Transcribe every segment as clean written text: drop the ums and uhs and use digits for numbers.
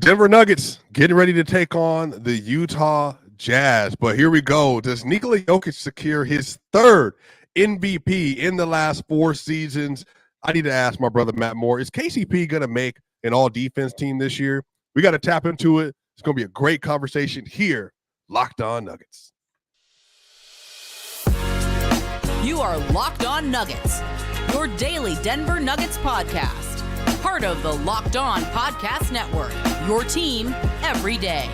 Denver Nuggets getting ready to take on the Utah Jazz. But here we go. Does Nikola Jokic secure his third MVP in the last 4 seasons? I need to ask my brother Matt Moore, is KCP going to make an all-defense team this year? We got to tap into it. It's going to be a great conversation here, Locked On Nuggets. You are Locked On Nuggets, your daily Denver Nuggets podcast. Part of the Locked On Podcast Network, your team every day.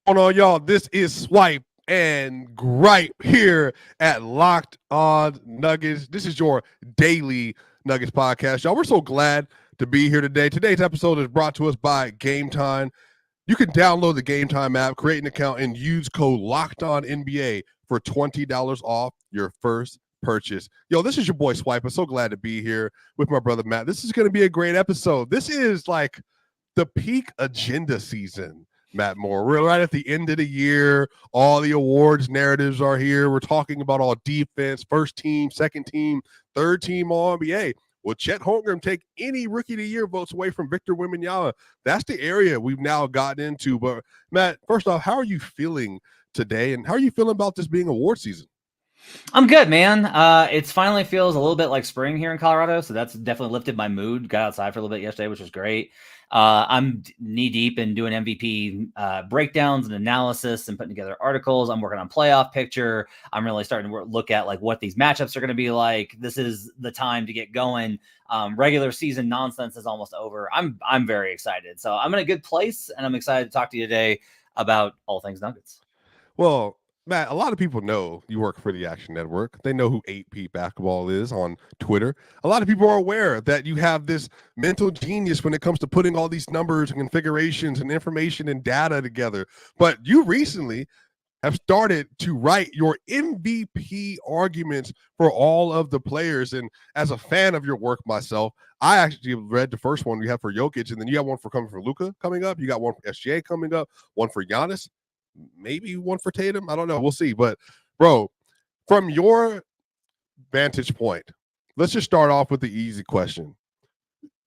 What's going on, y'all? This is Swipe and Gripe here at Locked On Nuggets. This is your daily Nuggets podcast. Y'all, we're so glad to be here today. Today's episode is brought to us by Gametime. You can download the Gametime app, create an account, and use code LOCKEDONNBA for $20 off your first purchase. Yo, this is your boy Swipe. I'm so glad to be here with my brother Matt. This is going to be a great episode. This is like the peak agenda season, Matt Moore. We're right at the end of the year. All the awards narratives are here. We're talking about all defense, first team, second team, third team all NBA. Will Chet Holmgren take any Rookie of the Year votes away from Victor Wembanyama? That's the area we've now gotten into. But Matt, first off, how are you feeling today, and how are you feeling about this being award season? I'm good, man. It finally feels a little bit like spring here in Colorado, so that's definitely lifted my mood. Got outside for a little bit yesterday, which was great. I'm knee deep in doing MVP breakdowns and analysis and putting together articles. I'm working on playoff picture. I'm really starting to look at like what these matchups are going to be like. This is the time to get going. Regular season nonsense is almost over. I'm very excited. So I'm in a good place, and I'm excited to talk to you today about all things Nuggets. Well, Matt, a lot of people know you work for the Action Network. They know who 8P Basketball is on Twitter. A lot of people are aware that you have this mental genius when it comes to putting all these numbers and configurations and information and data together. But you recently have started to write your MVP arguments for all of the players. And as a fan of your work myself, I actually read the first one you have for Jokic, and then you got one coming for Luka coming up. You got one for SGA coming up, one for Giannis. Maybe one for Tatum. I don't know. We'll see. But, bro, from your vantage point, let's just start off with the easy question.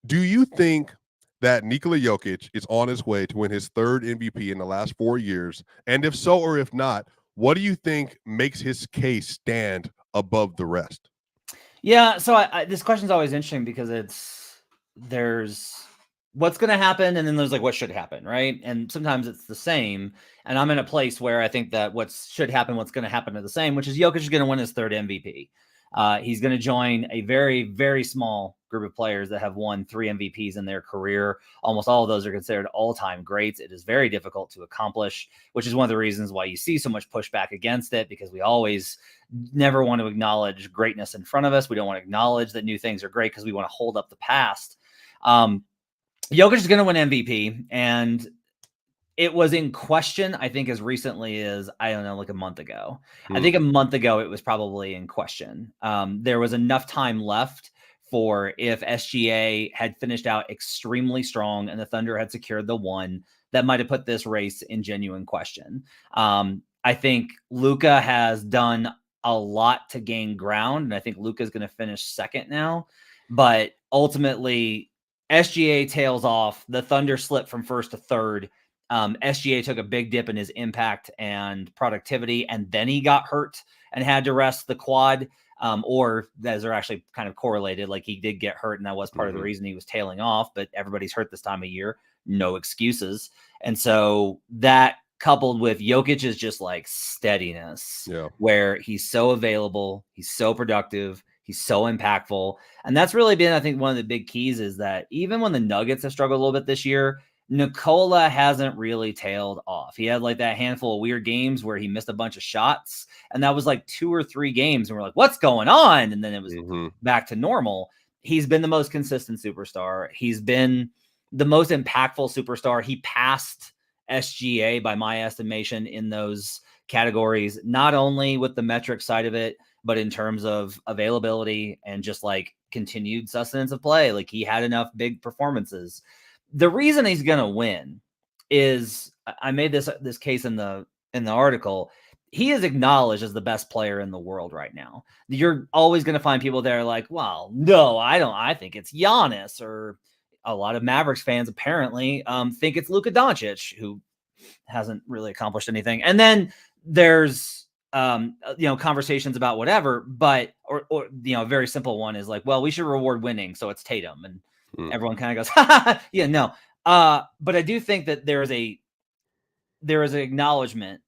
Do you think that Nikola Jokic is on his way to win his third MVP in the last 4 years? And if so or if not, what do you think makes his case stand above the rest? Yeah, so this question is always interesting because there's what's going to happen, and then there's like what should happen, right? And sometimes it's the same. And I'm in a place where I think that what should happen, what's going to happen are the same, which is Jokic is going to win his third MVP. He's going to join a very, very small group of players that have won 3 MVPs in their career. Almost all of those are considered all-time greats. It is very difficult to accomplish, which is one of the reasons why you see so much pushback against it, because we always never want to acknowledge greatness in front of us. We don't want to acknowledge that new things are great because we want to hold up the past. Jokic is going to win MVP, and it was in question, I think, as recently as, I don't know, like a month ago. I think a month ago it was probably in question. There was enough time left for if SGA had finished out extremely strong and the Thunder had secured the 1, that might have put this race in genuine question. I think Luka has done a lot to gain ground, and I think Luka is going to finish second now. But ultimately, SGA tails off. The Thunder slip from first to third. SGA took a big dip in his impact and productivity, and then he got hurt and had to rest the quad. Or those are actually kind of correlated. Like, he did get hurt, and that was part of the reason he was tailing off. But everybody's hurt this time of year. No excuses. And so that coupled with Jokic is just like steadiness, where he's so available, he's so productive, he's so impactful. And that's really been, I think, one of the big keys is that even when the Nuggets have struggled a little bit this year, Nikola hasn't really tailed off. He had like that handful of weird games where he missed a bunch of shots, and that was like 2 or 3 games, and we're like, what's going on? And then it was back to normal. He's been the most consistent superstar. He's been the most impactful superstar. He passed SGA by my estimation in those categories, not only with the metric side of it, but in terms of availability and just like continued sustenance of play. Like, he had enough big performances. The reason he's going to win is, I made this case in the article, he is acknowledged as the best player in the world right now. You're always going to find people that are like, well, no, I don't. I think it's Giannis, or a lot of Mavericks fans apparently think it's Luka Doncic, who hasn't really accomplished anything. And then there's conversations about whatever, but or a very simple one is like, well, we should reward winning, so it's Tatum, and everyone kind of goes, yeah, no. But I do think that there is an acknowledgement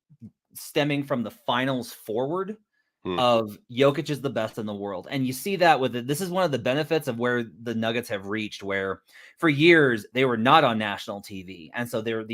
stemming from the finals forward of Jokic is the best in the world. And you see that with it. This is one of the benefits of where the Nuggets have reached, where for years they were not on national TV. And so there were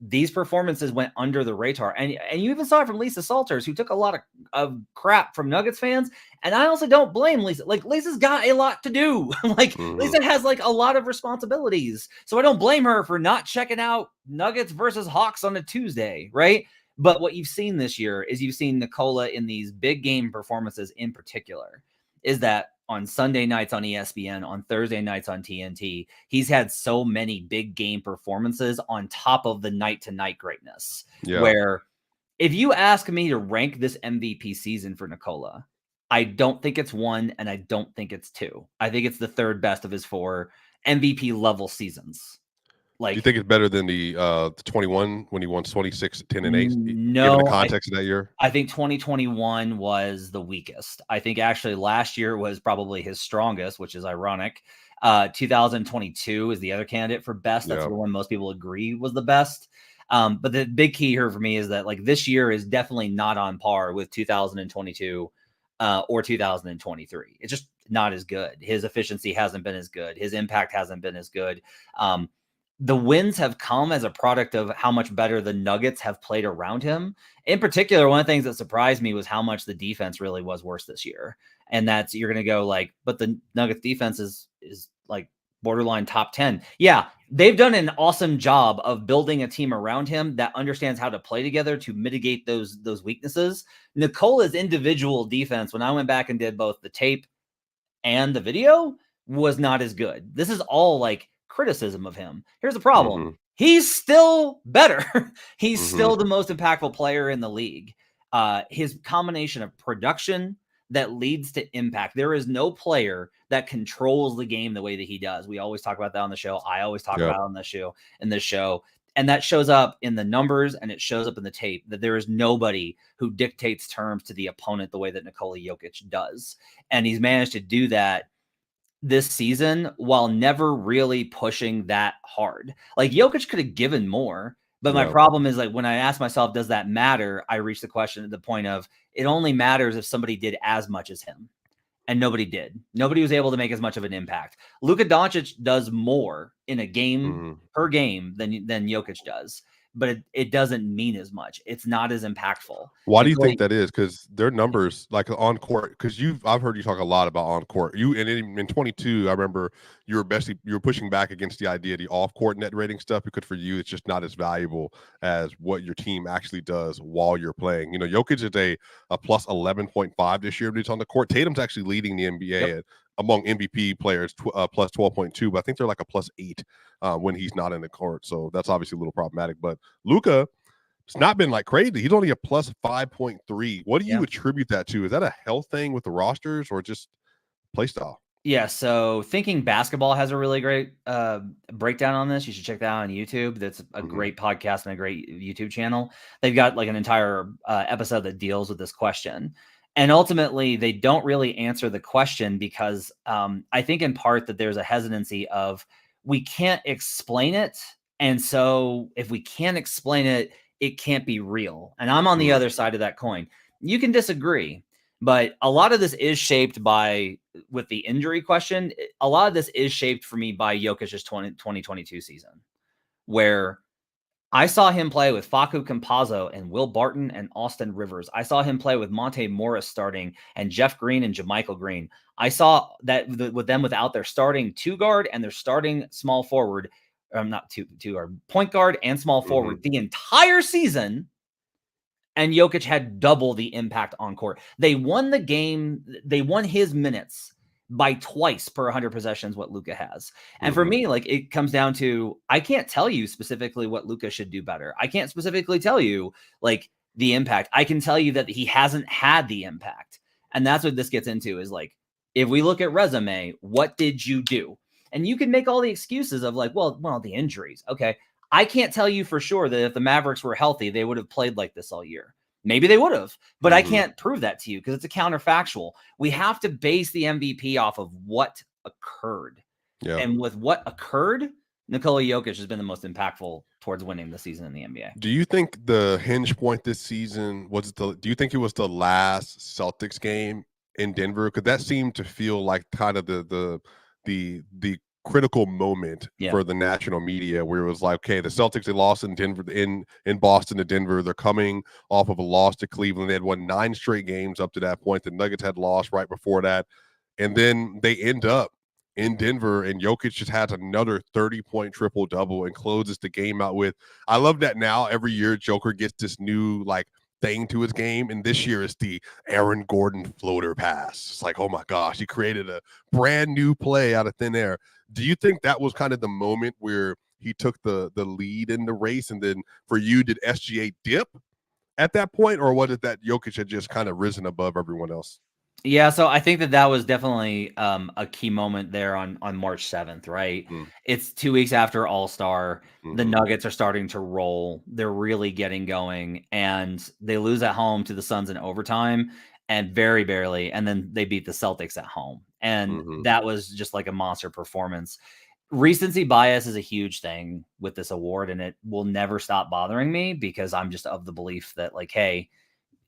these performances went under the radar. And you even saw it from Lisa Salters, who took a lot of crap from Nuggets fans. And I also don't blame Lisa. Like, Lisa's got a lot to do. Lisa has like a lot of responsibilities. So I don't blame her for not checking out Nuggets versus Hawks on a Tuesday, right? But what you've seen this year is you've seen Nikola in these big game performances in particular, is that on Sunday nights on ESPN, on Thursday nights on TNT, he's had so many big game performances on top of the night-to-night greatness. Yeah. Where if you ask me to rank this MVP season for Nikola, I don't think it's 1 and I don't think it's 2. I think it's the third best of his 4 MVP level seasons. Like, do you think it's better than the 21 when he won 26, 10 and 8? No, given the context of that year. I think 2021 was the weakest. I think actually last year was probably his strongest, which is ironic. 2022 is the other candidate for best. That's the one most people agree was the best. But the big key here for me is that like this year is definitely not on par with 2022 or 2023. It's just not as good. His efficiency hasn't been as good. His impact hasn't been as good. The wins have come as a product of how much better the Nuggets have played around him. In particular, one of the things that surprised me was how much the defense really was worse this year. And that's, you're going to go like, but the Nuggets defense is like borderline top 10. Yeah, they've done an awesome job of building a team around him that understands how to play together to mitigate those weaknesses. Nikola's individual defense, when I went back and did both the tape and the video, was not as good. This is all like criticism of him. Here's the problem. He's still better. He's still the most impactful player in the league. His combination of production that leads to impact. There is no player that controls the game the way that he does. We always talk about that on the show. I always talk about it on this show. And that shows up in the numbers and it shows up in the tape, that there is nobody who dictates terms to the opponent the way that Nikola Jokic does. And he's managed to do that this season while never really pushing that hard. Like, Jokic could have given more, but my problem is, like, when I ask myself, does that matter? I reach the question at the point of, it only matters if somebody did as much as him, and nobody did. Nobody was able to make as much of an impact. Luka Doncic does more in a game per game than Jokic does, but it doesn't mean as much. It's not as impactful. Why do you think that is? Because their numbers, like on court, because I've heard you talk a lot about on court. In 22, I remember you were pushing back against the idea of the off court net rating stuff, because for you it's just not as valuable as what your team actually does while you're playing. You know, Jokic is a plus 11.5 this year when he's on the court. Tatum's actually leading the NBA among MVP players, plus 12.2, but I think they're like a plus 8 when he's not in the court. So that's obviously a little problematic. But Luka, it's not been like crazy. He's only a plus 5.3. What do you attribute that to? Is that a health thing with the rosters or just play style? Yeah, so Thinking Basketball has a really great breakdown on this. You should check that out on YouTube. That's a great podcast and a great YouTube channel. They've got like an entire episode that deals with this question. And ultimately, they don't really answer the question because I think in part that there's a hesitancy of, we can't explain it. And so if we can't explain it, it can't be real. And I'm on the other side of that coin. You can disagree, but a lot of this is shaped with the injury question, a lot of this is shaped for me by Jokic's 2022 season, where I saw him play with Facu Campazzo and Will Barton and Austin Rivers. I saw him play with Monte Morris starting and Jeff Green and JaMychal Green. I saw that with them without their starting 2 guard and their starting small forward, not two guard, point guard and small forward the entire season. And Jokic had double the impact on court. They won the game. They won his minutes by twice per 100 possessions what Luka has. And for me, like, it comes down to, I can't tell you specifically what Luka should do better. I can't specifically tell you, like, the impact. I can tell you that he hasn't had the impact. And that's what this gets into is like, if we look at resume, what did you do? And you can make all the excuses of like, well, the injuries. Okay. I can't tell you for sure that if the Mavericks were healthy, they would have played like this all year. Maybe they would have, but I can't prove that to you because it's a counterfactual. We have to base the MVP off of what occurred. Yeah. And with what occurred, Nikola Jokic has been the most impactful towards winning the season in the NBA. Do you think the hinge point this season do you think it was the last Celtics game in Denver? Because that seemed to feel like kind of the critical moment for the national media, where it was like, okay, the Celtics, they lost in Denver, in Boston to Denver. They're coming off of a loss to Cleveland. They had won 9 straight games up to that point. The Nuggets had lost right before that. And then they end up in Denver, and Jokic just has another 30-point triple-double and closes the game out with. I love that now every year Joker gets this new like thing to his game, and this year it's the Aaron Gordon floater pass. It's like, oh my gosh, he created a brand new play out of thin air. Do you think that was kind of the moment where he took the lead in the race, and then for you, did SGA dip at that point, or was it that Jokic had just kind of risen above everyone else? Yeah, so I think that was definitely a key moment there on March 7th, right? It's 2 weeks after All-Star. The Nuggets are starting to roll. They're really getting going, and they lose at home to the Suns in overtime, and very barely, and then they beat the Celtics at home. And that was just like a monster performance. Recency bias is a huge thing with this award, and it will never stop bothering me because I'm just of the belief that like, hey,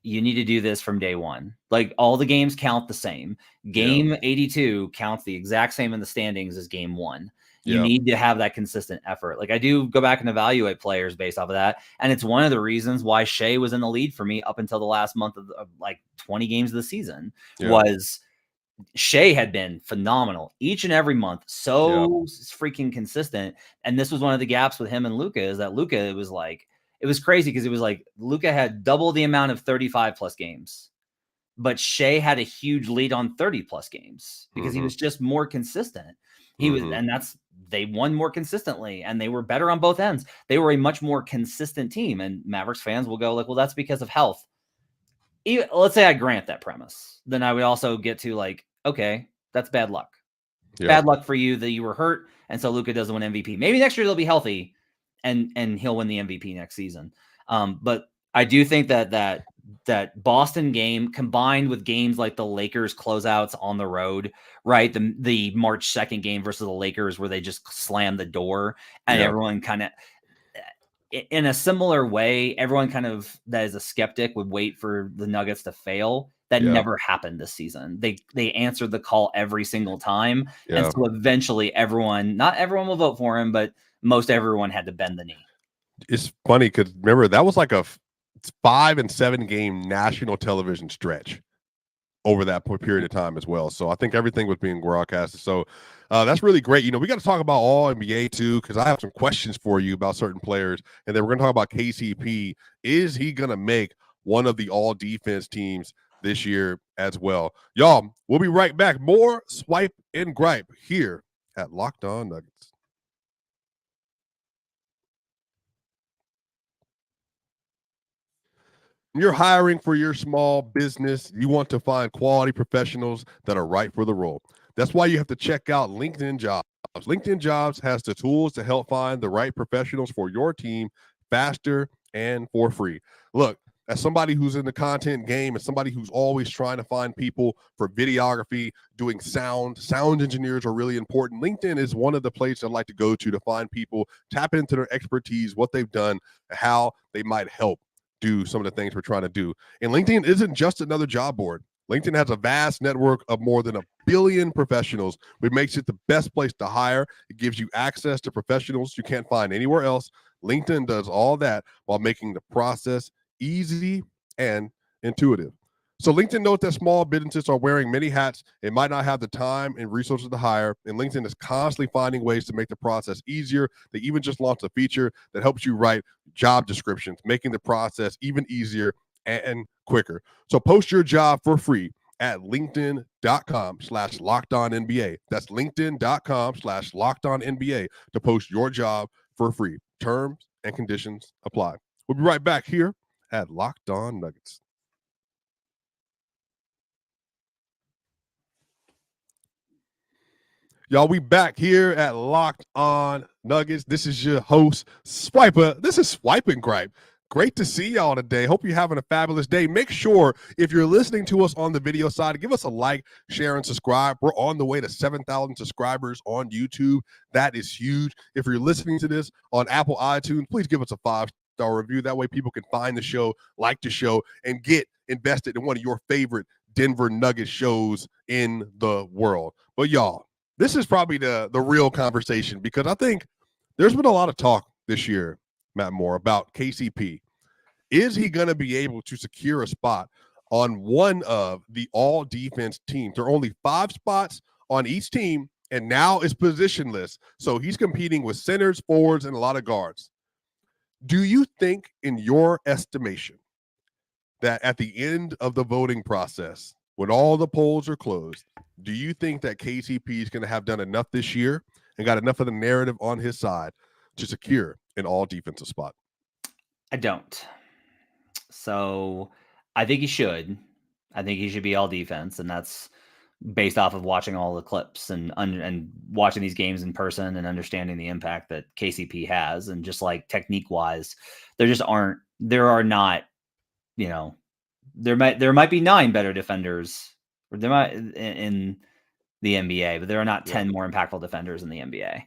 you need to do this from day one. Like all the games count the same. Game 82 counts the exact same in the standings as game 1. You need to have that consistent effort. Like I do go back and evaluate players based off of that. And it's one of the reasons why Shea was in the lead for me up until the last month of like 20 games of the season was Shea had been phenomenal each and every month. So freaking consistent. And this was one of the gaps with him and Luka is that Luka, it was crazy because it was like Luka had double the amount of 35 plus games, but Shea had a huge lead on 30 plus games because he was just more consistent. He was, and they won more consistently and they were better on both ends. They were a much more consistent team, and Mavericks fans will go like, well, that's because of health. Let's say I grant that premise. Then I would also get to like, okay, that's bad luck. Bad luck for you that you were hurt. And so Luka doesn't win MVP. Maybe next year they'll be healthy. And he'll win the MVP next season. But I do think that Boston game combined with games like the Lakers closeouts on the road, right? The March 2nd game versus the Lakers where they just slammed the door and everyone kind of in a similar way, everyone kind of that is a skeptic would wait for the Nuggets to fail. That never happened this season. They answered the call every single time. And so eventually not everyone will vote for him, but most everyone had to bend the knee. It's funny because remember that was like a 5 and 7 game national television stretch over that period of time as well. So I think everything was being broadcasted. So that's really great. You know, we got to talk about all NBA too, because I have some questions for you about certain players. And then we're going to talk about KCP. Is he going to make one of the all defense teams this year as well? Y'all, we'll be right back. More Swipe and Gripe here at Locked On Nuggets. You're hiring for your small business. You want to find quality professionals that are right for the role. That's why you have to check out LinkedIn Jobs. LinkedIn Jobs has the tools to help find the right professionals for your team faster and for free. Look, as somebody who's in the content game and somebody who's always trying to find people for videography, doing sound engineers are really important. LinkedIn is one of the places I like to go to find people, tap into their expertise, what they've done, how they might help do some of the things we're trying to do. And LinkedIn isn't just another job board. LinkedIn has a vast network of more than 1 billion professionals, which makes it the best place to hire. It gives you access to professionals you can't find anywhere else. LinkedIn does all that while making the process easy and intuitive. So LinkedIn knows that small businesses are wearing many hats and might not have the time and resources to hire, and LinkedIn is constantly finding ways to make the process easier. They even just launched a feature that helps you write job descriptions, making the process even easier and quicker. So post your job for free at linkedin.com/lockedonnba. That's linkedin.com/lockedonnba to post your job for free. Terms and conditions apply. We'll be right back here at Locked On Nuggets. Y'all, we back here at Locked On Nuggets. This is your host, Swiper. This is Swiping Gripe. Great to see y'all today. Hope you're having a fabulous day. Make sure, if you're listening to us on the video side, give us a like, share, and subscribe. We're on the way to 7,000 subscribers on YouTube. That is huge. If you're listening to this on Apple iTunes, please give us a 5-star review. That way people can find the show, like the show, and get invested in one of your favorite Denver Nuggets shows in the world. But y'all, this is probably the real conversation, because I think there's been a lot of talk this year, Matt Moore, about KCP. Is he going to be able to secure a spot on one of the all-defense teams? There are only 5 spots on each team, and now it's positionless. So he's competing with centers, forwards, and a lot of guards. Do you think, in your estimation, that at the end of the voting process, when all the polls are closed, do you think that KCP is going to have done enough this year and got enough of the narrative on his side to secure an all-defensive spot? I don't. So I think he should. I think he should be all defense, and that's based off of watching all the clips and watching these games in person and understanding the impact that KCP has. And just like technique-wise, there are not, there might be 9 better defenders, or there might in the NBA, but there are not 10 more impactful defenders in the NBA.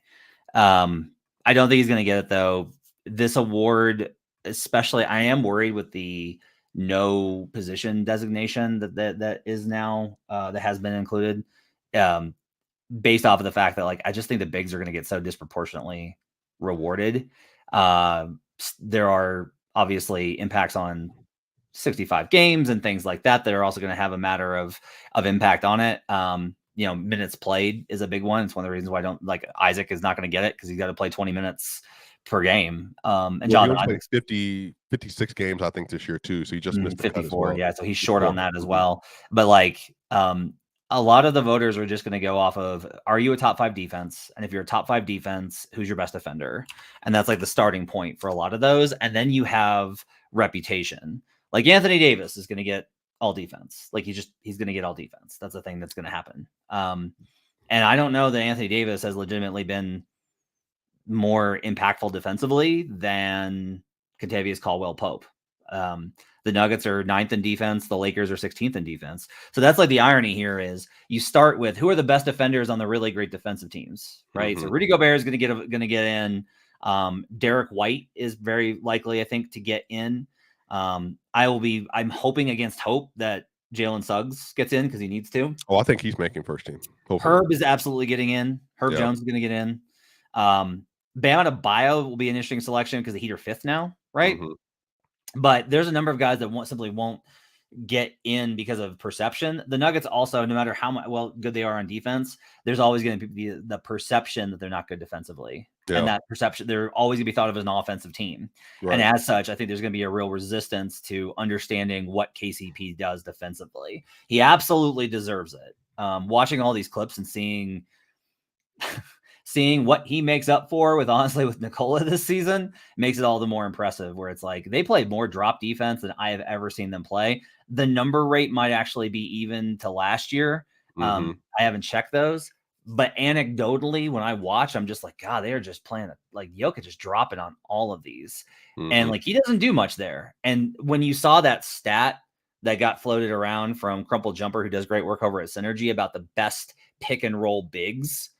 I don't think he's going to get it, though. This award, especially, I am worried with the no position designation that is now that has been included, based off of the fact that, like, I just think the bigs are going to get so disproportionately rewarded. There are obviously impacts on 65 games and things like that are also going to have a matter of impact on it. Minutes played is a big one. It's one of the reasons why I don't like Isaac is not going to get it, because he's got to play 20 minutes per game. And Jonathan played 56 games, I think, this year too. So he just missed 54. Yeah, so he's short on that as well. But like, a lot of the voters are just going to go off of, are you a top 5 defense? And if you're a top 5 defense, who's your best defender? And that's like the starting point for a lot of those. And then you have reputation. Like Anthony Davis is going to get all defense. Like he's going to get all defense. That's the thing that's going to happen. And I don't know that Anthony Davis has legitimately been more impactful defensively than Kentavious Caldwell-Pope. The Nuggets are 9th in defense. The Lakers are 16th in defense. So that's like the irony here is you start with who are the best defenders on the really great defensive teams, right? Mm-hmm. So Rudy Gobert is going to get in. Derek White is very likely, I think, to get in. I'm hoping against hope that Jalen Suggs gets in because he needs to. Oh, I think he's making first team. Hopefully. Herb is absolutely getting in. Herb Jones is going to get in. Bam Adebayo will be an interesting selection because the Heat are 5th now, right? Mm-hmm. But there's a number of guys that simply won't get in because of perception. The Nuggets also, no matter how good they are on defense, there's always going to be the perception that they're not good defensively. Yeah. And that perception, they're always going to be thought of as an offensive team. Right. And as such, I think there's going to be a real resistance to understanding what KCP does defensively. He absolutely deserves it. Watching all these clips and seeing what he makes up for with Nikola this season makes it all the more impressive, where it's like they played more drop defense than I have ever seen them play. The number rate might actually be even to last year. I haven't checked those, but anecdotally, when I watch, I'm just like, God, they're just playing like Jokic is dropping on all of these. And like, he doesn't do much there. And when you saw that stat that got floated around from Crumple Jumper, who does great work over at Synergy, about the best pick and roll bigs,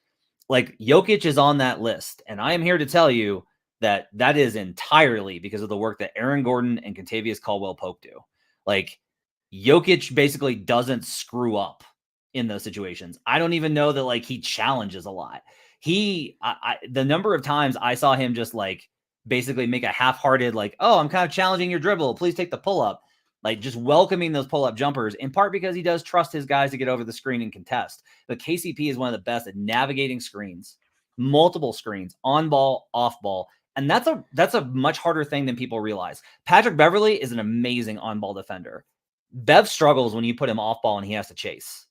like Jokic is on that list. And I am here to tell you that is entirely because of the work that Aaron Gordon and Kentavious Caldwell-Pope do. Like, Jokic basically doesn't screw up in those situations. I don't even know that like he challenges a lot. The number of times I saw him just like basically make a half-hearted, like, oh, I'm kind of challenging your dribble, please take the pull-up. Like, just welcoming those pull-up jumpers, in part because he does trust his guys to get over the screen and contest. But KCP is one of the best at navigating screens, multiple screens, on ball, off ball. And that's a much harder thing than people realize. Patrick Beverley is an amazing on-ball defender. Bev struggles when you put him off ball and he has to chase.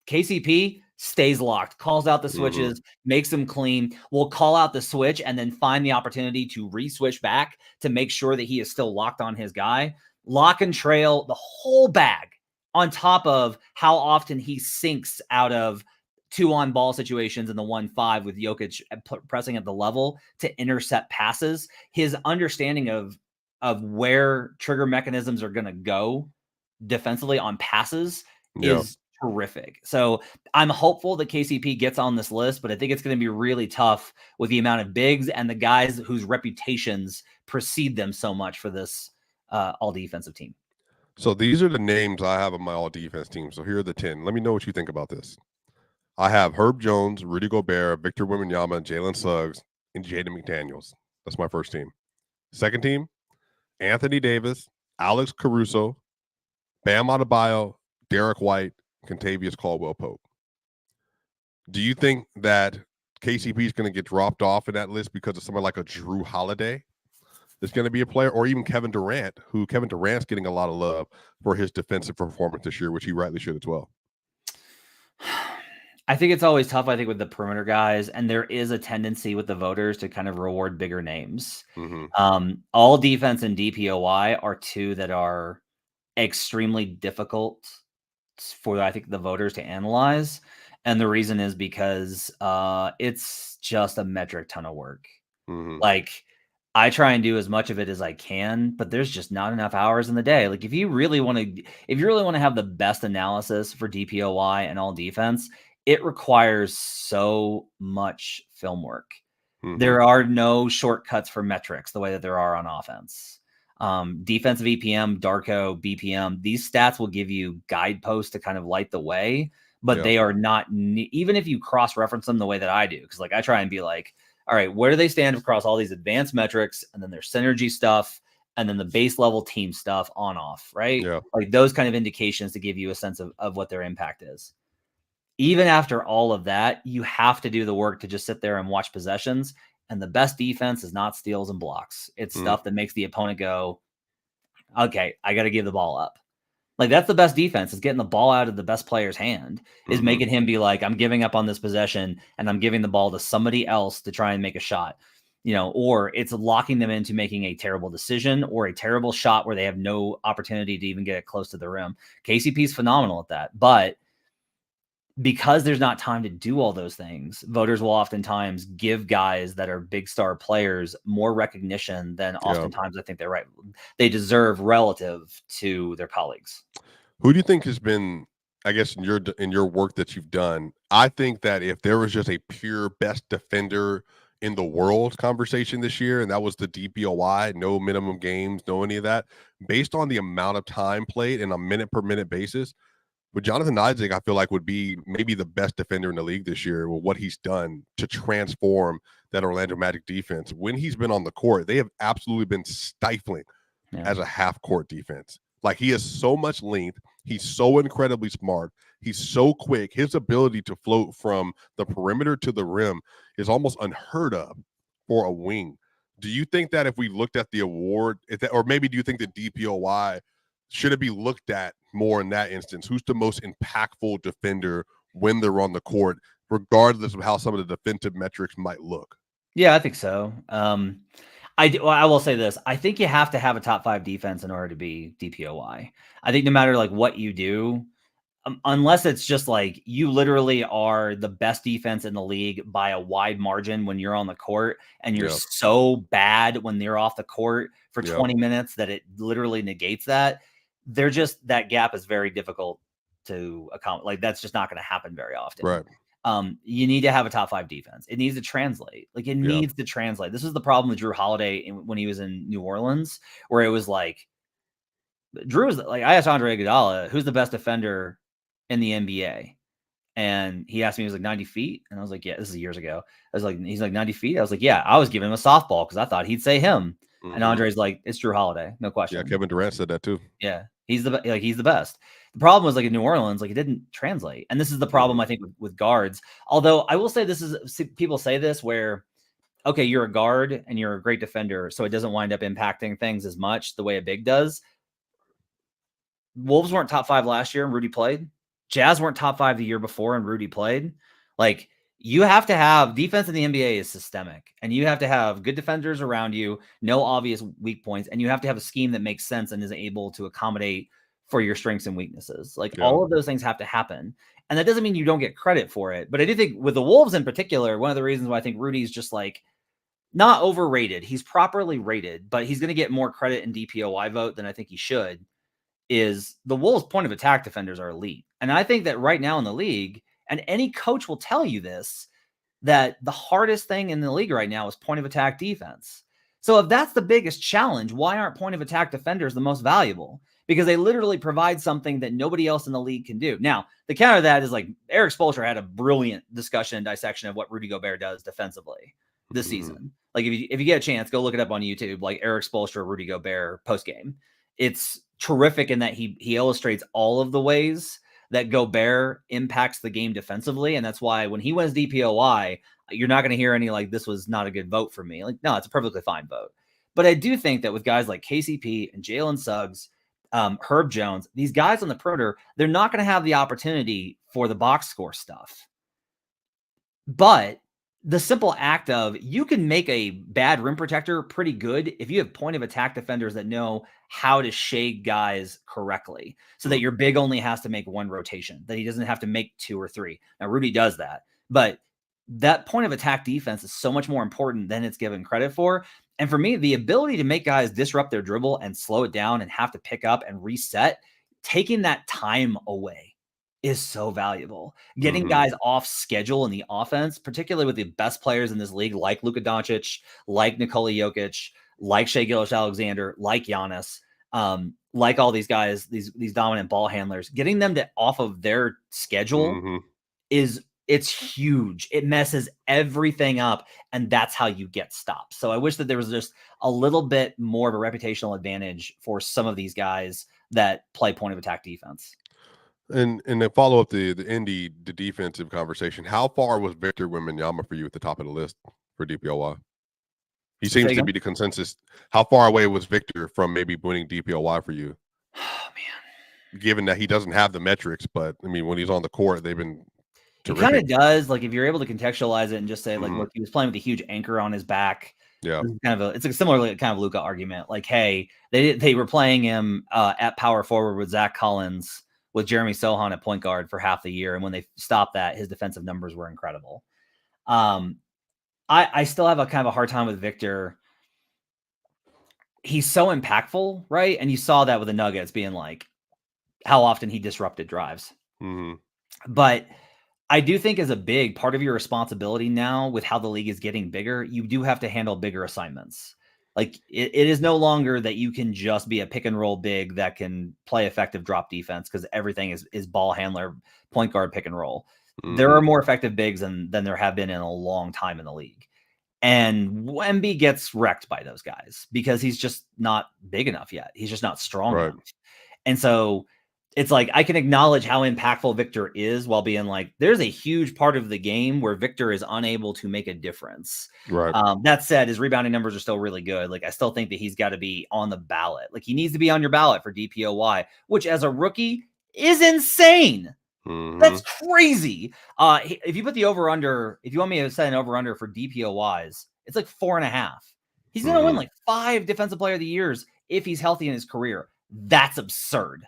KCP stays locked, calls out the switches, makes them clean, will call out the switch and then find the opportunity to re-switch back to make sure that he is still locked on his guy. lock and trail, the whole bag, on top of how often he sinks out of 2-on-ball situations in the 1-5 with Jokic pressing at the level to intercept passes. His understanding of where trigger mechanisms are going to go defensively on passes is terrific. So I'm hopeful that KCP gets on this list, but I think it's going to be really tough with the amount of bigs and the guys whose reputations precede them so much for this all defensive team. So these are the names I have on my all defense team. So here are the 10. Let me know what you think about this. I have Herb Jones, Rudy Gobert, Victor Wembanyama, Jalen Suggs, and Jaden McDaniels. That's my first team. Second team, Anthony Davis, Alex Caruso, Bam Adebayo, Derek White, Kentavious Caldwell-Pope. Do you think that KCP is going to get dropped off in that list because of someone like a Drew Holiday is going to be a player, or even Kevin Durant, who Kevin Durant's getting a lot of love for his defensive performance this year, which he rightly should as well? I think it's always tough, I think, with the perimeter guys, and there is a tendency with the voters to kind of reward bigger names. All defense and DPOY are two that are extremely difficult for, I think, the voters to analyze. And the reason is because it's just a metric ton of work. Like, I try and do as much of it as I can, but there's just not enough hours in the day. Like, if you really want to have the best analysis for DPOY and all defense, it requires so much film work. There are no shortcuts for metrics the way that there are on offense. Defensive EPM, Darko, BPM, these stats will give you guideposts to kind of light the way, but they are not, even if you cross-reference them the way that I do, because like I try and be like, all right, where do they stand across all these advanced metrics, and then their synergy stuff, and then the base level team stuff on off, right? Like those kind of indications to give you a sense of what their impact is. Even after all of that, you have to do the work to just sit there and watch possessions. And the best defense is not steals and blocks. It's stuff that makes the opponent go, okay, I got to give the ball up. Like, that's the best defense, is getting the ball out of the best player's hand, is making him be like, I'm giving up on this possession and I'm giving the ball to somebody else to try and make a shot, or it's locking them into making a terrible decision or a terrible shot where they have no opportunity to even get it close to the rim. KCP is phenomenal at that. But because there's not time to do all those things, voters will oftentimes give guys that are big star players more recognition than oftentimes I think they deserve relative to their colleagues. Who do you think has been, I guess, in your work that you've done? I think that if there was just a pure best defender in the world conversation this year, and that was the DPOY, no minimum games, no any of that, based on the amount of time played and a minute per minute basis, but Jonathan Isaac, I feel like, would be maybe the best defender in the league this year with what he's done to transform that Orlando Magic defense. When he's been on the court, they have absolutely been stifling as a half-court defense. Like, he has so much length. He's so incredibly smart. He's so quick. His ability to float from the perimeter to the rim is almost unheard of for a wing. Do you think that if we looked at the award, or maybe do you think that DPOY should it be looked at more in that instance? Who's the most impactful defender when they're on the court, regardless of how some of the defensive metrics might look? Yeah, I think so. I will say this. I think you have to have a top 5 defense in order to be DPOY. I think no matter like what you do, unless it's just like you literally are the best defense in the league by a wide margin when you're on the court, and you're so bad when they're off the court for 20 minutes that it literally negates that. That gap is very difficult to account. Like, that's just not going to happen very often. Right. You need to have a top 5 defense. It needs to translate. Like, it needs to translate. This is the problem with Drew Holiday when he was in New Orleans, where it was like, Drew was like, I asked Andre Iguodala, who's the best defender in the NBA? And he asked me, he was like 90 feet. And I was like, yeah, this is years ago. I was like, he's like 90 feet. I was like, yeah, I was giving him a softball because I thought he'd say him. And Andre's like, it's Drew Holiday, no question. Yeah, Kevin Durant said that too. Yeah, he's the best. The problem was, like, in New Orleans, like, it didn't translate. And this is the problem, I think, with guards. Although I will say people say this where, okay, you're a guard and you're a great defender, so it doesn't wind up impacting things as much the way a big does. Wolves weren't top 5 last year and Rudy played. Jazz weren't top 5 the year before and Rudy played. Like, You have to have defense in the NBA is systemic, and you have to have good defenders around you, no obvious weak points, and you have to have a scheme that makes sense and is able to accommodate for your strengths and weaknesses. Like all of those things have to happen. And that doesn't mean you don't get credit for it. But I do think with the Wolves in particular, one of the reasons why I think Rudy's just like not overrated, he's properly rated, but he's going to get more credit in DPOY vote than I think he should, is the Wolves' point of attack defenders are elite. And I think that right now in the league, and any coach will tell you this, that the hardest thing in the league right now is point of attack defense. So if that's the biggest challenge, why aren't point of attack defenders the most valuable? Because they literally provide something that nobody else in the league can do. Now, the counter to that is like Eric Spoelstra had a brilliant discussion and dissection of what Rudy Gobert does defensively this season. Like if you get a chance, go look it up on YouTube, like Eric Spoelstra, Rudy Gobert postgame. It's terrific in that he illustrates all of the ways that Gobert impacts the game defensively. And that's why when he wins DPOY, you're not going to hear any like, this was not a good vote for me. Like, no, it's a perfectly fine vote. But I do think that with guys like KCP and Jalen Suggs, Herb Jones, these guys on the perimeter, they're not going to have the opportunity for the box score stuff. But the simple act of you can make a bad rim protector pretty good if you have point of attack defenders that know how to shade guys correctly so that your big only has to make one rotation, that he doesn't have to make 2 or 3. Now, Rudy does that, but that point of attack defense is so much more important than it's given credit for. And for me, the ability to make guys disrupt their dribble and slow it down and have to pick up and reset, taking that time away is so valuable. Getting guys off schedule in the offense, particularly with the best players in this league, like Luka Doncic, like Nikola Jokic, like Shai Gilgeous-Alexander, like Giannis, like all these guys, these dominant ball handlers, getting them to off of their schedule it's huge. It messes everything up, and that's how you get stops. So I wish that there was just a little bit more of a reputational advantage for some of these guys that play point of attack defense. And then follow up the defensive conversation. How far was Victor Wembanyama for you at the top of the list for DPOY? He seems to be the consensus. How far away was Victor from maybe winning DPOY for you? Oh man, given that he doesn't have the metrics, but I mean, when he's on the court, they've been terrific. He kind of does. Like if you're able to contextualize it and just say, like, look, he was playing with a huge anchor on his back. Yeah, it's a similar kind of Luka argument. Like, hey, they were playing him at power forward with Zach Collins, with Jeremy Sohan at point guard for half the year, and when they stopped that, his defensive numbers were incredible. I still have a kind of a hard time with Victor. He's so impactful, right? And you saw that with the Nuggets being like how often he disrupted drives. But I do think as a big part of your responsibility now with how the league is getting bigger, you do have to handle bigger assignments. Like it is no longer that you can just be a pick and roll big that can play effective drop defense because everything is ball handler, point guard, pick and roll. There are more effective bigs than there have been in a long time in the league. And Wemby gets wrecked by those guys because he's just not big enough yet. He's just not strong enough. And so it's like, I can acknowledge how impactful Victor is while being like, there's a huge part of the game where Victor is unable to make a difference. That said, his rebounding numbers are still really good. Like, I still think that he's got to be on the ballot. Like, he needs to be on your ballot for DPOY, which as a rookie is insane. That's crazy. If you put the over under, if you want me to set an over under for DPOYs, it's like 4.5. He's going to win like 5 defensive player of the years if he's healthy in his career. That's absurd.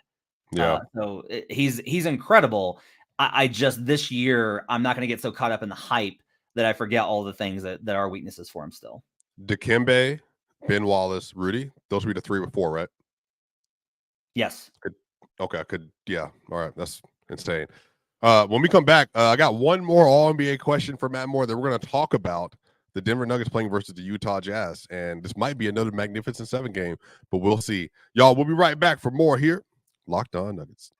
So he's incredible. I just, this year, I'm not going to get so caught up in the hype that I forget all the things that are weaknesses for him still. Dikembe, Ben Wallace, Rudy, those would be the 3 or 4, right? Yes. Okay. Yeah. All right. That's insane. When we come back, I got one more All-NBA question for Matt Moore that we're going to talk about the Denver Nuggets playing versus the Utah Jazz. And this might be another Magnificent 7 game, but we'll see. Y'all, we'll be right back for more here. Locked On Nuggets.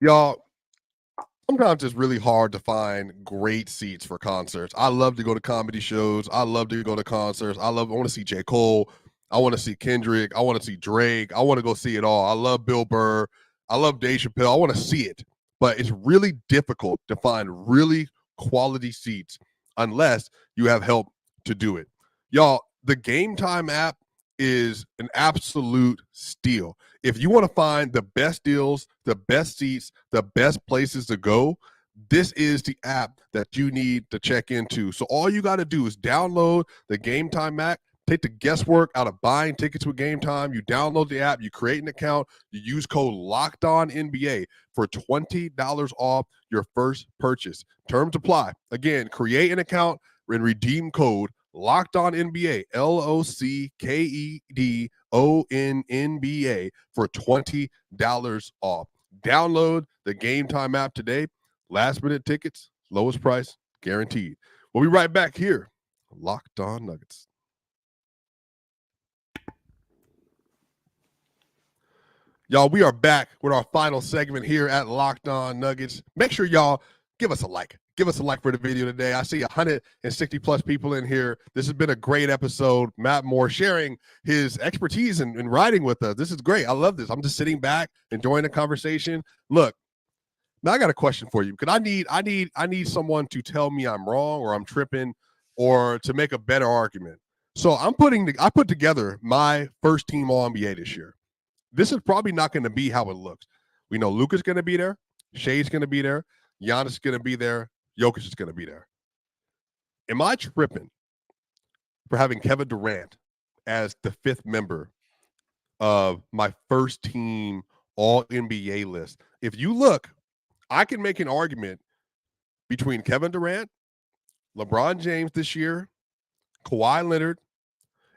Y'all, sometimes it's really hard to find great seats for concerts. I love to go to comedy shows. I love to go to concerts. I want to see J. Cole. I want to see Kendrick. I want to see Drake. I want to go see it all. I love Bill Burr. I love Dave Chappelle. I want to see it. But it's really difficult to find really quality seats unless you have help to do it. Y'all, the Gametime app is an absolute steal. If you want to find the best deals, the best seats, the best places to go, this is the app that you need to check into. So all you got to do is download the Gametime app, take the guesswork out of buying tickets with Gametime. You download the app, you create an account, you use code LOCKEDONNBA for $20 off your first purchase. Terms apply. Again, create an account and redeem code LOCKEDONNBA, LOCKEDONNBA for $20 off. Download the Gametime app today. Last minute tickets, lowest price, guaranteed. We'll be right back here. Locked On Nuggets. Y'all, we are back with our final segment here at Locked On Nuggets. Make sure y'all give us a like. Give us a like for the video today. I see 160 plus people in here. This has been a great episode. Matt Moore sharing his expertise in writing with us. This is great. I love this. I'm just sitting back, enjoying the conversation. Look, now I got a question for you, because I need someone to tell me I'm wrong or I'm tripping or to make a better argument. So I put together my first team All-NBA this year. This is probably not going to be how it looks. We know Luka's going to be there, Shea's going to be there, Giannis is going to be there, Jokic is going to be there. Am I tripping for having Kevin Durant as the 5th member of my first team All-NBA list? If you look, I can make an argument between Kevin Durant, LeBron James this year, Kawhi Leonard,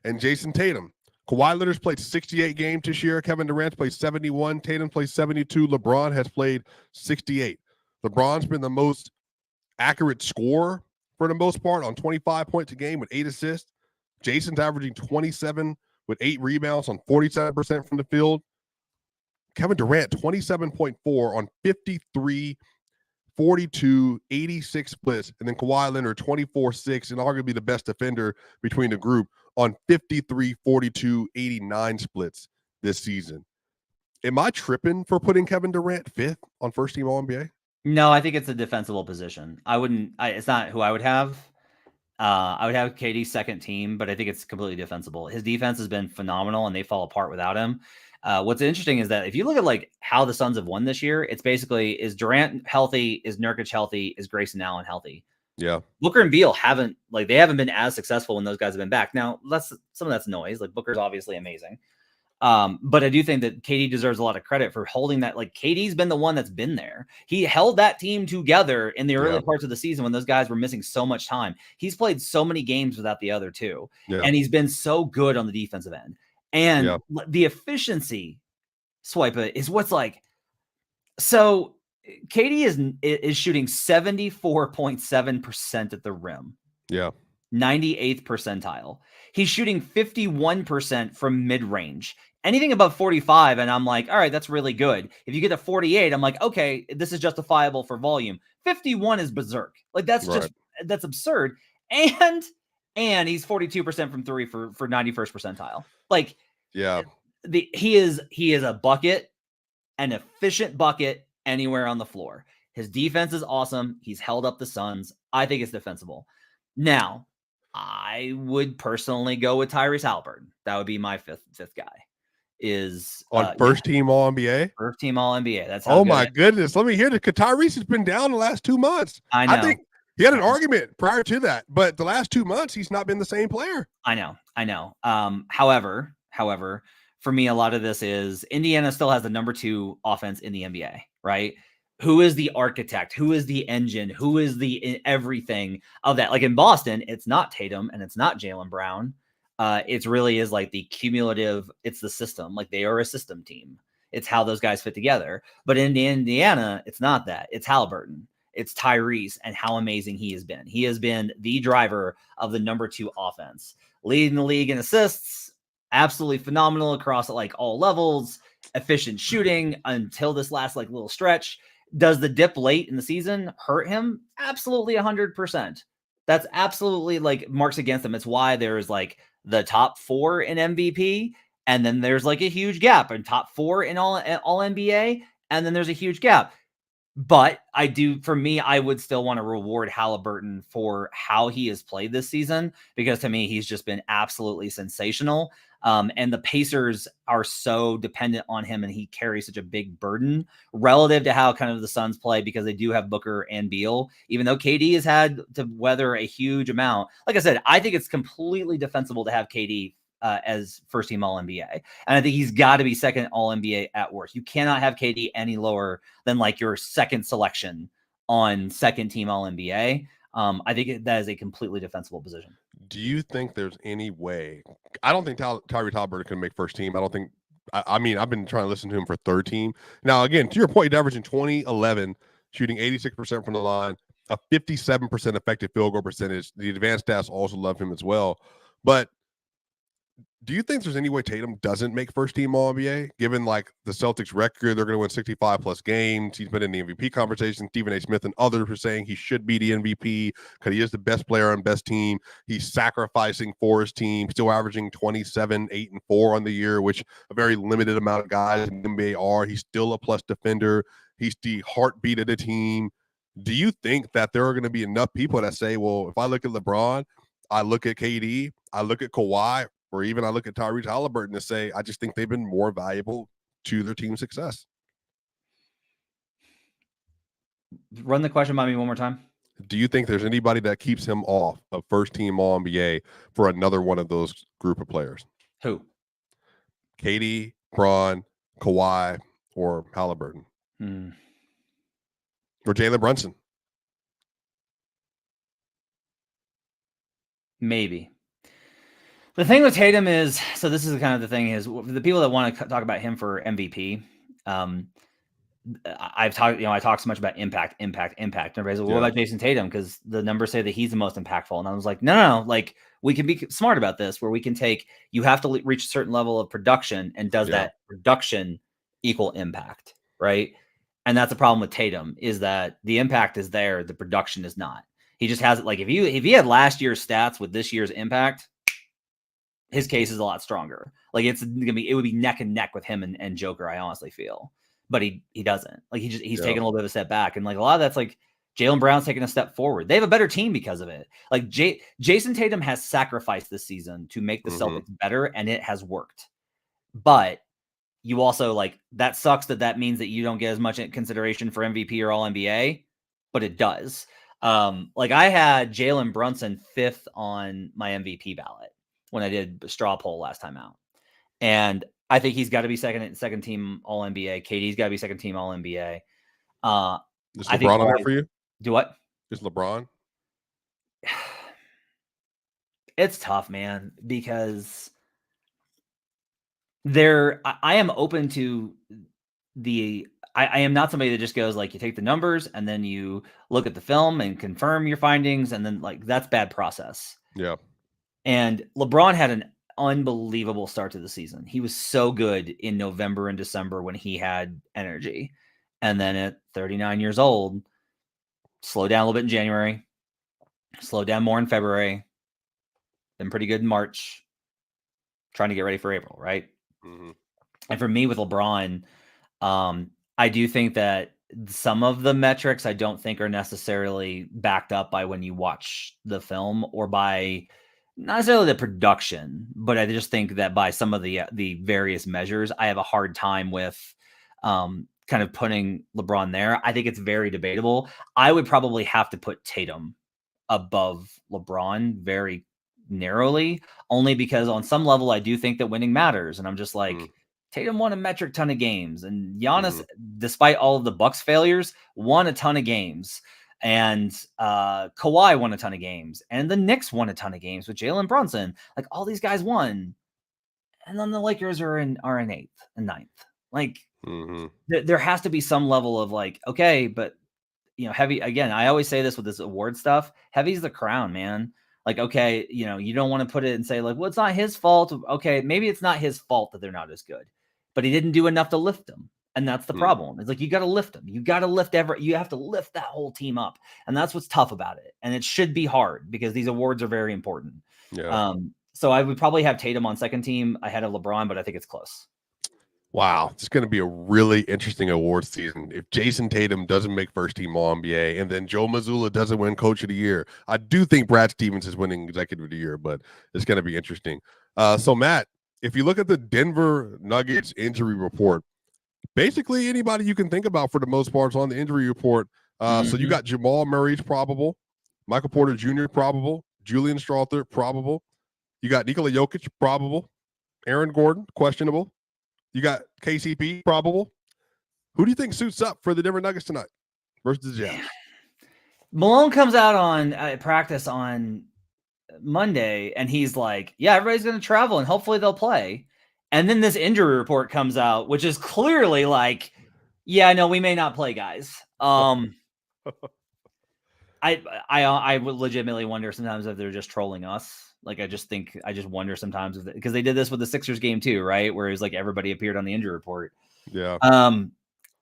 and Jason Tatum. Kawhi Leonard's played 68 games this year. Kevin Durant's played 71. Tatum plays 72. LeBron has played 68. LeBron's been the most accurate scorer for the most part on 25 points a game with 8 assists. Jason's averaging 27 with 8 rebounds on 47% from the field. Kevin Durant, 27.4 on 53, 42, 86 splits. And then Kawhi Leonard, 24-6, and arguably the best defender between the group on 53, 42, 89 splits this season. Am I tripping for putting Kevin Durant 5th on first team All-NBA? No, I think it's a defensible position. It's not who I would have. I would have KD second team, but I think it's completely defensible. His defense has been phenomenal and they fall apart without him. What's interesting is that if you look at like how the Suns have won this year, it's basically, is Durant healthy? Is Nurkic healthy? Is Grayson Allen healthy? Yeah. Booker and Beal haven't been as successful when those guys have been back. Now, some of that's noise. Like Booker's obviously amazing. But I do think that KD deserves a lot of credit for holding that. Like KD's been the one that's been there. He held that team together in the early parts of the season when those guys were missing so much time. He's played so many games without the other two, and he's been so good on the defensive end. And the efficiency, Swipa, is what's like. So KD is shooting 74.7% at the rim. Yeah. 98th percentile. He's shooting 51% from mid-range. Anything above 45, and I'm like, all right, that's really good. If you get to 48, I'm like, okay, this is justifiable for volume. 51 is berserk. Like that's that's absurd. And he's 42% from 3 for 91st percentile. Like, he is a bucket, an efficient bucket anywhere on the floor. His defense is awesome. He's held up the Suns. I think it's defensible. Now, I would personally go with Tyrese Haliburton. That would be my fifth guy. Is on first team All-NBA? First team All-NBA. That's how my goodness. Let me hear this. Tyrese has been down the last 2 months. I know. I think he had an argument prior to that, but the last 2 months, he's not been the same player. I know. However, for me, a lot of this is Indiana still has the number 2 offense in the NBA, right? Who is the architect? Who is the engine? Who is the everything of that? Like in Boston, it's not Tatum and it's not Jaylen Brown. It really is like the cumulative, it's the system. Like they are a system team. It's how those guys fit together. But in Indiana, it's not that. It's Haliburton. It's Tyrese and how amazing he has been. He has been the driver of the number 2 offense, leading the league in assists. Absolutely phenomenal across like all levels, efficient shooting until this last like little stretch. Does the dip late in the season hurt him? Absolutely 100%. That's absolutely like marks against him. It's why there's like the top 4 in MVP, and then there's like a huge gap, and top 4 in all NBA, and then there's a huge gap. But for me, I would still want to reward Halliburton for how he has played this season, because to me, he's just been absolutely sensational. And the Pacers are so dependent on him, and he carries such a big burden relative to how kind of the Suns play, because they do have Booker and Beal, even though KD has had to weather a huge amount. Like I said, I think it's completely defensible to have KD as first team All NBA. And I think he's got to be second All NBA at worst. You cannot have KD any lower than like your second selection on second team All NBA. I think that is a completely defensible position. Do you think there's any way? I don't think Tyrese Halliburton can make first team. I don't think. I mean, I've been trying to listen to him for third team. Now, again, to your point, he's averaging 20-11, shooting 86% from the line, a 57% effective field goal percentage. The advanced stats also love him as well. But do you think there's any way Tatum doesn't make first team All NBA, given like the Celtics record? They're going to win 65 plus games. He's been in the MVP conversation. Stephen A. Smith and others are saying he should be the MVP because he is the best player on best team. He's sacrificing for his team, still averaging 27, 8, and 4 on the year, which a very limited amount of guys in the NBA are. He's still a plus defender. He's the heartbeat of the team. Do you think that there are going to be enough people that say, well, if I look at LeBron, I look at KD, I look at Kawhi, or even I look at Tyrese Halliburton to say, I just think they've been more valuable to their team's success? Run the question by me one more time. Do you think there's anybody that keeps him off of first team All NBA for another one of those group of players? Who? KD, Braun, Kawhi, or Halliburton? Or Jalen Brunson? Maybe. The thing with Tatum is, so this is kind of the thing is, the people that want to talk about him for MVP, I talk so much about impact. And everybody's like, what about Jason Tatum? Because the numbers say that he's the most impactful. And I was like, no, like we can be smart about this, where we can take, you have to reach a certain level of production, and does that production equal impact, right? And that's the problem with Tatum, is that the impact is there, the production is not. He just has it. Like if he had last year's stats with this year's impact, his case is a lot stronger. Like it would be neck and neck with him and Joker, I honestly feel. But he doesn't. Like he's taking a little bit of a step back. And like a lot of that's like Jaylen Brown's taking a step forward. They have a better team because of it. Like Jason Tatum has sacrificed this season to make the Celtics better, and it has worked. But you also, like, that sucks that means that you don't get as much consideration for MVP or All NBA, but it does. Like I had Jalen Brunson 5th on my MVP ballot when I did a straw poll last time out. And I think he's got to be second team All NBA. KD's got to be second team All NBA. Is LeBron on there for you? Do what? Is LeBron? It's tough, man, because I am open to I am not somebody that just goes like, you take the numbers and then you look at the film and confirm your findings, and then like that's bad process. Yeah. And LeBron had an unbelievable start to the season. He was so good in November and December when he had energy. And then at 39 years old, slowed down a little bit in January, slowed down more in February, been pretty good in March, trying to get ready for April, right? Mm-hmm. And for me with LeBron, I do think that some of the metrics I don't think are necessarily backed up by when you watch the film, or by not necessarily the production, but I just think that by some of the various measures, I have a hard time with kind of putting LeBron there. I think it's very debatable. I would probably have to put Tatum above LeBron very narrowly, only because on some level I do think that winning matters, and I'm just like, Tatum won a metric ton of games, and Giannis, despite all of the Bucks failures, won a ton of games, and Kawhi won a ton of games, and the Knicks won a ton of games with Jalen Brunson. Like all these guys won, and then the Lakers are in 8th and 9th. Like there has to be some level of like, okay, but you know, heavy again. I always say this with this award stuff. Heavy's the crown, man. Like, okay, you know, you don't want to put it and say like, well, it's not his fault. Okay, maybe it's not his fault that they're not as good, but he didn't do enough to lift them. And that's the problem. It's like, you got to lift them. You got to lift you have to lift that whole team up. And that's what's tough about it. And it should be hard because these awards are very important. Yeah. So I would probably have Tatum on second team ahead of LeBron, but I think it's close. Wow, it's going to be a really interesting awards season. If Jason Tatum doesn't make first team All-NBA and then Joe Mazzulla doesn't win Coach of the Year, I do think Brad Stevens is winning Executive of the Year, but it's going to be interesting. So, Matt, if you look at the Denver Nuggets injury report, basically anybody you can think about for the most part is on the injury report. So you got Jamal Murray's probable, Michael Porter Jr. probable, Julian Strawther probable. You got Nikola Jokic probable, Aaron Gordon questionable. You got KCP probable. Who do you think suits up for the Denver Nuggets tonight versus the Jazz? Malone comes out on practice on Monday, and he's like, yeah, everybody's going to travel, and hopefully they'll play. And then this injury report comes out, which is clearly like, yeah, no, we may not play, guys. I would legitimately wonder sometimes if they're just trolling us. Like, I just wonder sometimes because they did this with the Sixers game too, right? Where it was like everybody appeared on the injury report. Yeah.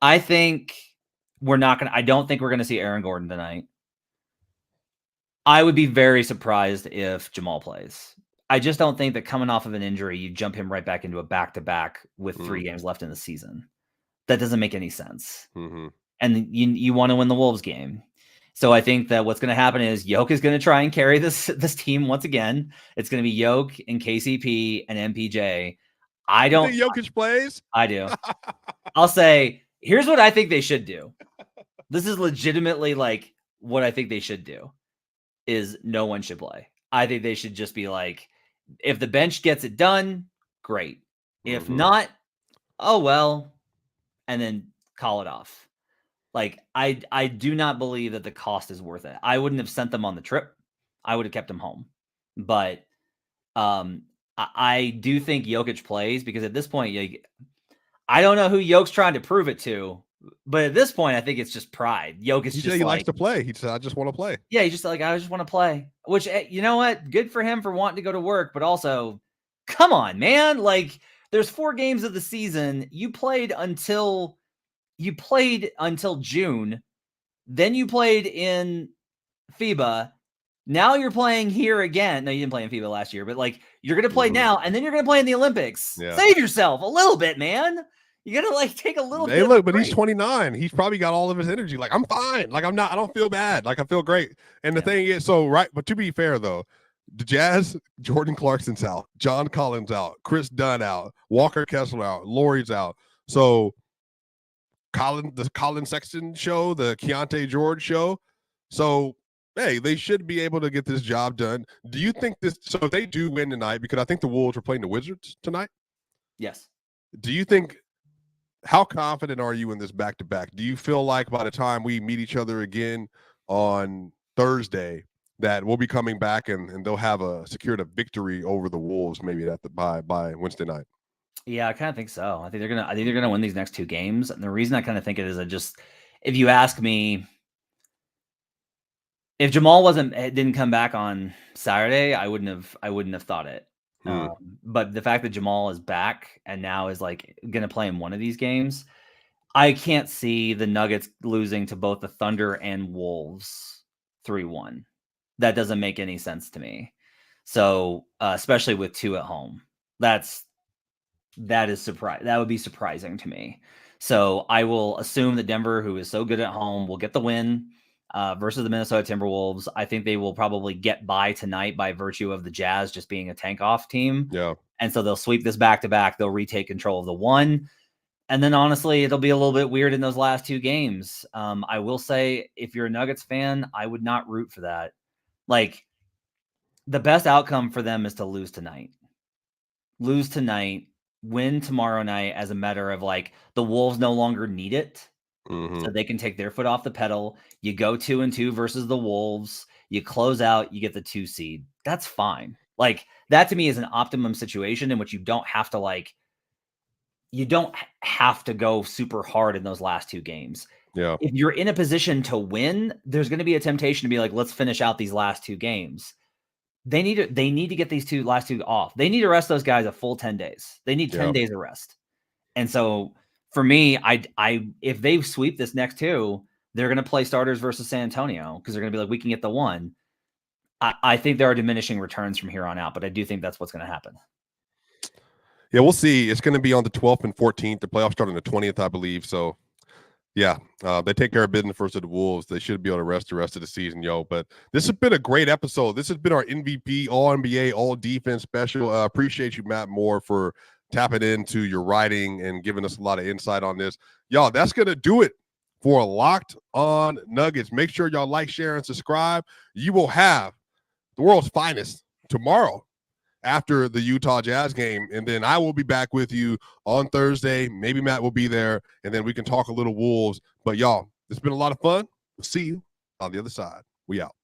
I think I don't think we're going to see Aaron Gordon tonight. I would be very surprised if Jamal plays. I just don't think that coming off of an injury, you jump him right back into a back-to-back with 3 games left in the season. That doesn't make any sense. And you want to win the Wolves game. So I think that what's going to happen is Yoke is going to try and carry this team once again. It's going to be Yoke and KCP and MPJ. I don't think Jokic plays. I do. I'll say, here's what I think they should do. This is legitimately like what I think they should do is no one should play. I think they should just be like, if the bench gets it done, great. If not, oh well, and then call it off. Like, I do not believe that the cost is worth it. I wouldn't have sent them on the trip. I would have kept them home. But I do think Jokic plays because at this point, I don't know who Jokic trying to prove it to, but at this point, I think it's just pride. Jokic just he likes to play. He said, I just want to play. Yeah, he's just like, I just want to play. Which, you know what? Good for him for wanting to go to work, but also, come on, man. Like, there's 4 games of the season. You played until June. Then you played in FIBA. Now you're playing here again. No, you didn't play in FIBA last year, but like you're going to play now, and then you're going to play in the Olympics. Yeah. Save yourself a little bit, man. You got to like take a little bit. Hey, look, but he's 29. He's probably got all of his energy. Like, I'm fine. Like, I don't feel bad. Like, I feel great. And the thing is, but to be fair though, the Jazz, Jordan Clarkson's out, John Collins out, Chris Dunn out, Walker Kessler out, Laurie's out. So the Colin Sexton show, the Keontae George show. So, hey, they should be able to get this job done. Do you think if they do win tonight, because I think the Wolves are playing the Wizards tonight? Yes. Do you think, how confident are you in this back-to-back? Do you feel like by the time we meet each other again on Thursday that we'll be coming back and they'll have secured a victory over the Wolves maybe by Wednesday night? Yeah, I kind of think so. I think they're gonna win these next 2 games. And the reason I kind of think it is if you ask me, if Jamal didn't come back on Saturday, I wouldn't have thought it. But the fact that Jamal is back and now is like going to play in one of these games, I can't see the Nuggets losing to both the Thunder and Wolves 3-1. That doesn't make any sense to me. So, especially with 2 at home, that would be surprising to me. So I will assume that Denver, who is so good at home, will get the win versus the Minnesota Timberwolves. I think they will probably get by tonight by virtue of the Jazz just being a tank-off team. Yeah. And so they'll sweep this back-to-back. They'll retake control of the 1. And then, honestly, it'll be a little bit weird in those last 2 games. I will say, if you're a Nuggets fan, I would not root for that. Like, the best outcome for them is to lose tonight. Win tomorrow night as a matter of like the Wolves no longer need it. So they can take their foot off the pedal. You go 2-2 versus the Wolves. You close out, you get the 2 seed. That's fine. Like, that to me is an optimum situation in which you don't have to go super hard in those last 2 games. Yeah. If you're in a position to win, there's going to be a temptation to be like, let's finish out these last 2 games. They need to get these last 2 off. They need to rest those guys a full 10 days. They need 10 days of rest. And so for me, if they sweep this next 2, they're going to play starters versus San Antonio because they're going to be like, we can get the 1. I think there are diminishing returns from here on out, but I do think that's what's going to happen. Yeah, we'll see. It's going to be on the 12th and 14th. The playoffs start on the 20th, I believe. So, yeah, they take care of business first of the Wolves. They should be able to rest the rest of the season, yo. But this has been a great episode. This has been our MVP, All NBA, All Defense special. Appreciate you, Matt Moore, for tapping into your writing and giving us a lot of insight on this. Y'all, that's going to do it for Locked On Nuggets. Make sure y'all like, share, and subscribe. You will have the world's finest tomorrow after the Utah Jazz game, and then I will be back with you on Thursday. Maybe Matt will be there, and then we can talk a little Wolves. But y'all, it's been a lot of fun. We'll see you on the other side. We out.